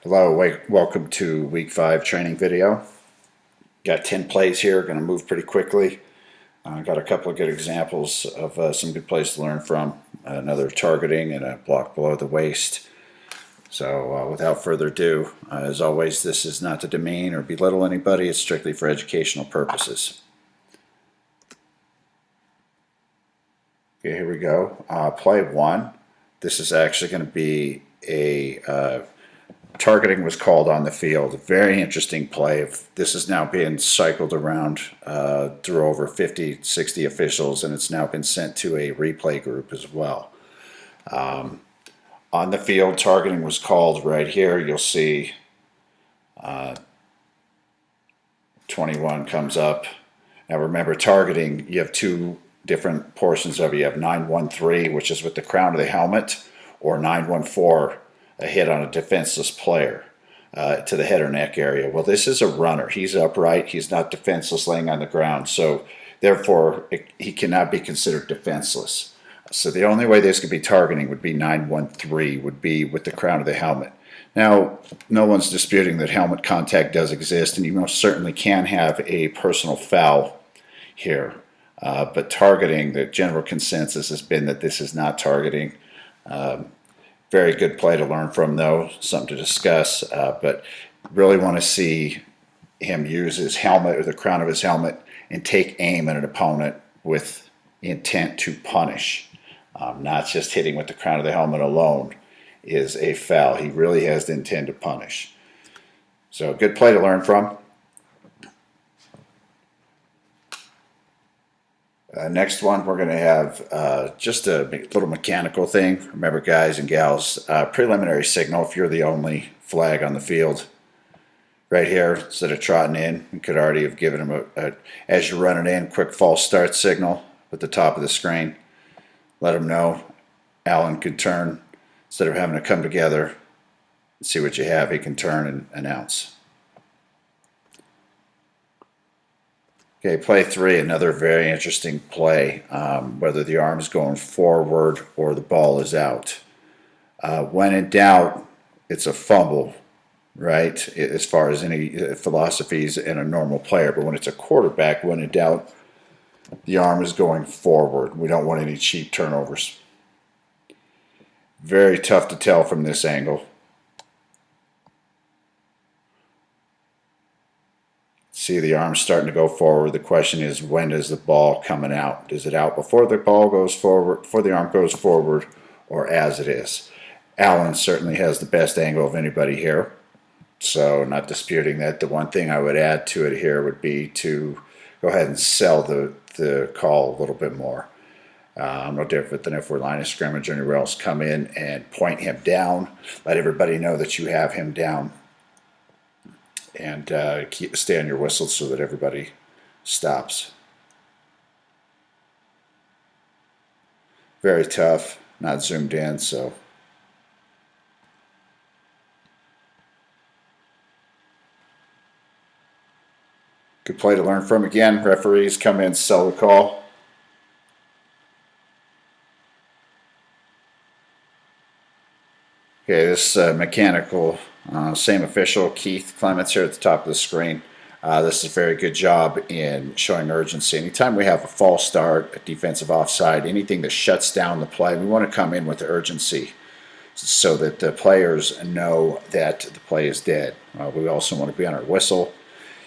Hello, welcome to week 5 training video. Got 10 plays here, going to move pretty quickly. Got a couple of good examples of some good plays to learn from. Another targeting and a block below the waist. So without further ado, as always, this is not to demean or belittle anybody. It's strictly for educational purposes. Okay, here we go. Play 1. This is actually going to be a targeting was called on the field. A very interesting play. This is now being cycled around through over 50, 60 officials, and it's now been sent to a replay group as well. On the field, targeting was called right here. You'll see 21 comes up. Now remember, targeting, you have two different portions of it. You have 913, which is with the crown of the helmet, or 914, a hit on a defenseless player to the head or neck area. Well, this is a runner. He's upright. He's not defenseless laying on the ground. So therefore, he cannot be considered defenseless. So the only way this could be targeting would be 913, would be with the crown of the helmet. Now, no one's disputing that helmet contact does exist, and you most certainly can have a personal foul here. But targeting, the general consensus has been that this is not targeting. Very good play to learn from, though, something to discuss. But really want to see him use his helmet or the crown of his helmet and take aim at an opponent with intent to punish. Not just hitting with the crown of the helmet alone is a foul. He really has the intent to punish. So good play to learn from. Next one, we're going to have just a little mechanical thing. Remember, guys and gals, preliminary signal if you're the only flag on the field. Right here, instead of trotting in, you could already have given him as you're running in, quick false start signal at the top of the screen. Let him know. Alan could turn. Instead of having to come together and see what you have, he can turn and announce. Okay, play 3, another very interesting play, whether the arm is going forward or the ball is out. When in doubt, it's a fumble, right, as far as any philosophies in a normal player. But when it's a quarterback, when in doubt, the arm is going forward. We don't want any cheap turnovers. Very tough to tell from this angle. See the arm starting to go forward. The question is, when is the ball coming out? Is it out before the ball goes forward, before the arm goes forward, or as it is? Allen certainly has the best angle of anybody here, so not disputing that. The one thing I would add to it here would be to go ahead and sell the call a little bit more. No different than if we're line of scrimmage or anywhere else. Come in and point him down. Let everybody know that you have him down. And stay on your whistle so that everybody stops. Very tough, not zoomed in, so. Good play to learn from again. Referees come in, sell the call. Okay, this mechanical, same official, Keith Clements here at the top of the screen. This is a very good job in showing urgency. Anytime we have a false start, a defensive offside, anything that shuts down the play, we want to come in with urgency so that the players know that the play is dead. We also want to be on our whistle.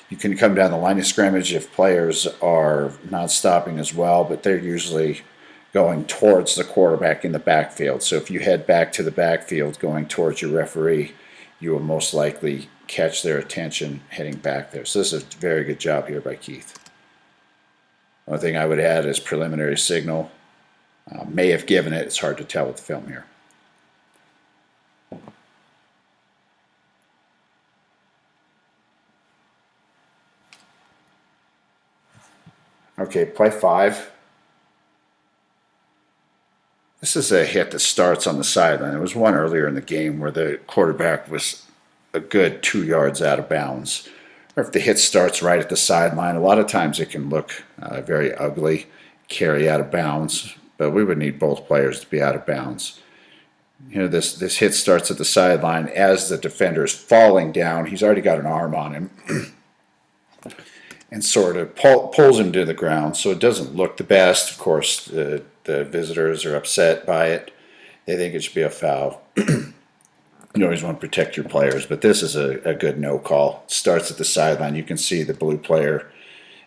You can come down the line of scrimmage if players are not stopping as well, but they're usually going towards the quarterback in the backfield. So if you head back to the backfield going towards your referee, you will most likely catch their attention heading back there. So this is a very good job here by Keith. One thing I would add is preliminary signal. May have given it. It's hard to tell with the film here. Okay, play 5. This is a hit that starts on the sideline. There was one earlier in the game where the quarterback was a good 2 yards out of bounds. Or if the hit starts right at the sideline, a lot of times it can look very ugly, carry out of bounds, but we would need both players to be out of bounds. This hit starts at the sideline as the defender is falling down. He's already got an arm on him and sort of pulls him to the ground. So it doesn't look the best. Of course, the visitors are upset by it. They think it should be a foul. You always want to protect your players, but this is a good no call. It starts at the sideline. You can see the blue player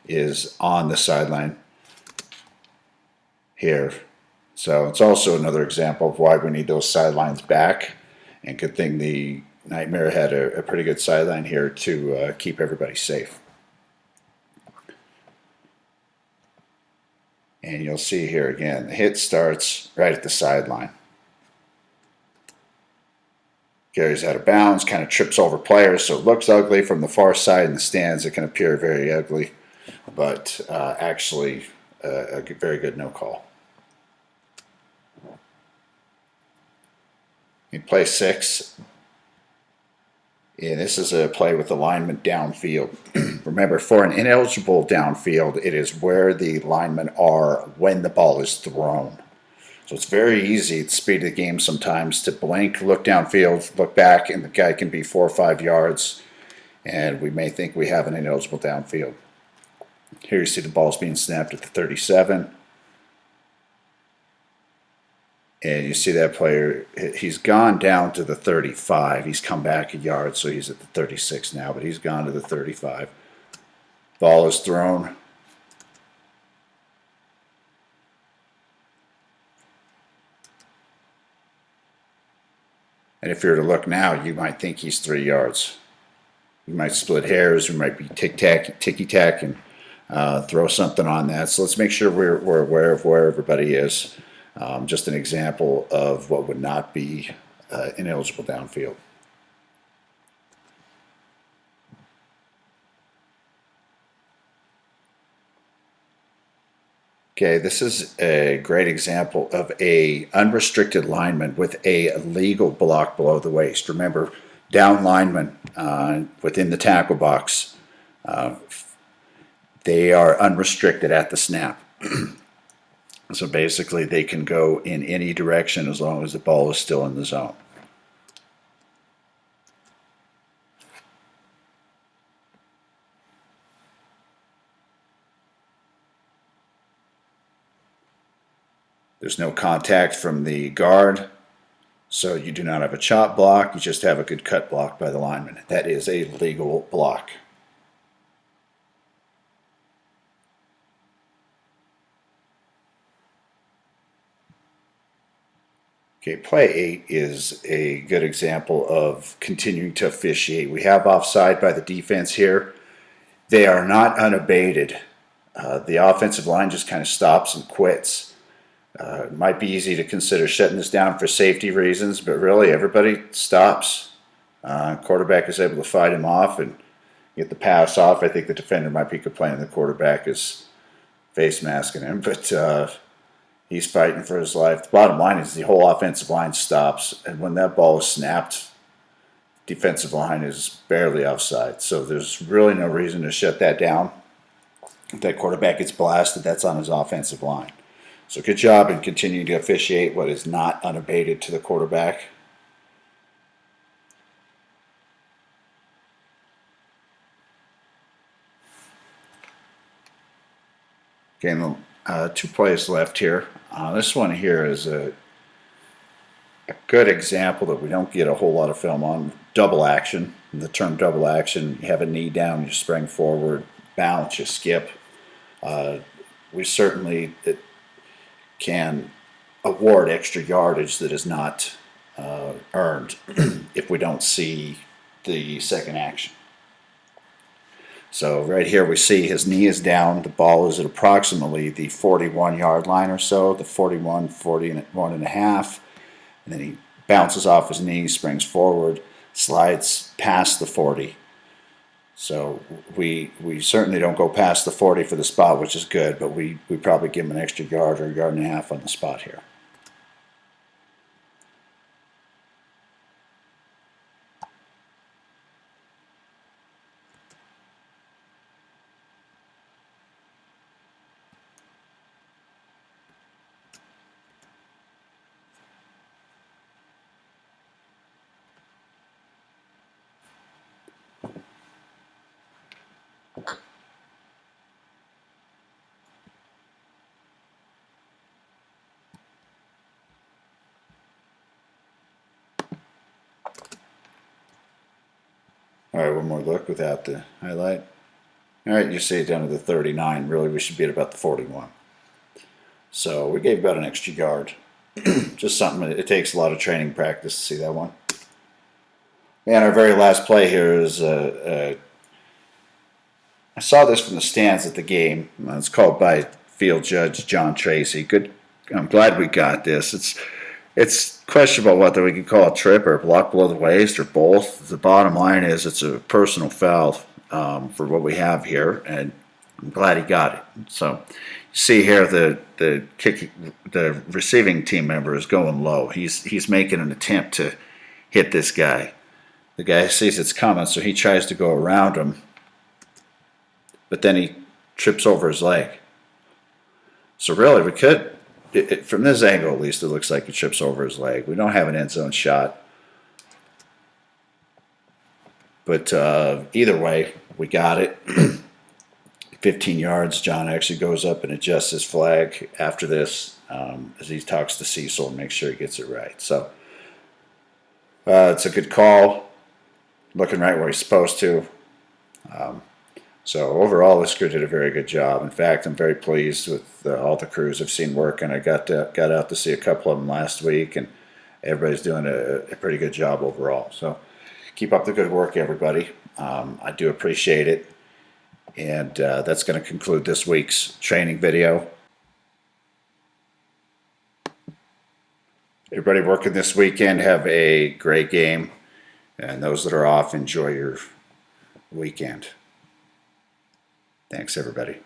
is on the sideline here. So it's also another example of why we need those sidelines back. And good thing the Nightmare had a pretty good sideline here to keep everybody safe. And you'll see here again, the hit starts right at the sideline. Carries out of bounds, kind of trips over players, so it looks ugly from the far side in the stands. It can appear very ugly, but actually a very good no call. In play 6, and this is a play with the lineman downfield. Remember, for an ineligible downfield, it is where the linemen are when the ball is thrown. So it's very easy at the speed of the game sometimes to blink, look downfield, look back, and the guy can be 4 or 5 yards, and we may think we have an ineligible downfield. Here you see the ball's being snapped at the 37. And you see that player, he's gone down to the 35. He's come back a yard, so he's at the 36 now, but he's gone to the 35. Ball is thrown. And if you were to look now, you might think he's 3 yards. You might split hairs, we might be ticky-tack, and throw something on that. So let's make sure we're aware of where everybody is. Just an example of what would not be ineligible downfield. Okay, this is a great example of a unrestricted lineman with a legal block below the waist. Remember, down linemen within the tackle box, they are unrestricted at the snap. So basically, they can go in any direction as long as the ball is still in the zone. There's no contact from the guard, so you do not have a chop block. You just have a good cut block by the lineman. That is a legal block. Okay, play 8 is a good example of continuing to officiate. We have offside by the defense here. They are not unabated. The offensive line just kind of stops and quits. It might be easy to consider shutting this down for safety reasons, but really everybody stops. Quarterback is able to fight him off and get the pass off. I think the defender might be complaining the quarterback is face masking him, but he's fighting for his life. The bottom line is the whole offensive line stops, and when that ball is snapped, defensive line is barely offside. So there's really no reason to shut that down. If that quarterback gets blasted, that's on his offensive line. So good job in continuing to officiate what is not unabated to the quarterback. Okay, 2 plays left here. This one here is a good example that we don't get a whole lot of film on. Double action. The term double action, you have a knee down, you spring forward, bounce, you skip. We certainly can award extra yardage that is not earned if we don't see the second action. So right here we see his knee is down, the ball is at approximately the 41-yard line or so, the 41 and a half, and then he bounces off his knee, springs forward, slides past the 40. So we certainly don't go past the 40 for the spot, which is good, but we probably give him an extra yard or a yard and a half on the spot here. All right, one more look without the highlight. All right, you see it down to the 39. Really, we should be at about the 41. So we gave about an extra yard. Just something, it takes a lot of training practice to see that one. And our very last play here is, I saw this from the stands at the game. It's called by field judge John Tracy. Good. I'm glad we got this. It's questionable whether we could call a trip or a block below the waist or both. The bottom line is it's a personal foul for what we have here, and I'm glad he got it. So you see here the receiving team member is going low. He's making an attempt to hit this guy. The guy sees it's coming, so he tries to go around him, but then he trips over his leg. So really, we could, from this angle at least, it looks like he trips over his leg. We don't have an end zone shot. But either way, we got it. 15 yards. John actually goes up and adjusts his flag after this as he talks to Cecil and makes sure he gets it right. So it's a good call. Looking right where he's supposed to. So overall, this crew did a very good job. In fact, I'm very pleased with all the crews I've seen working. I got out to see a couple of them last week, and everybody's doing a pretty good job overall. So keep up the good work, everybody. I do appreciate it. And that's going to conclude this week's training video. Everybody working this weekend, have a great game. And those that are off, enjoy your weekend. Thanks, everybody.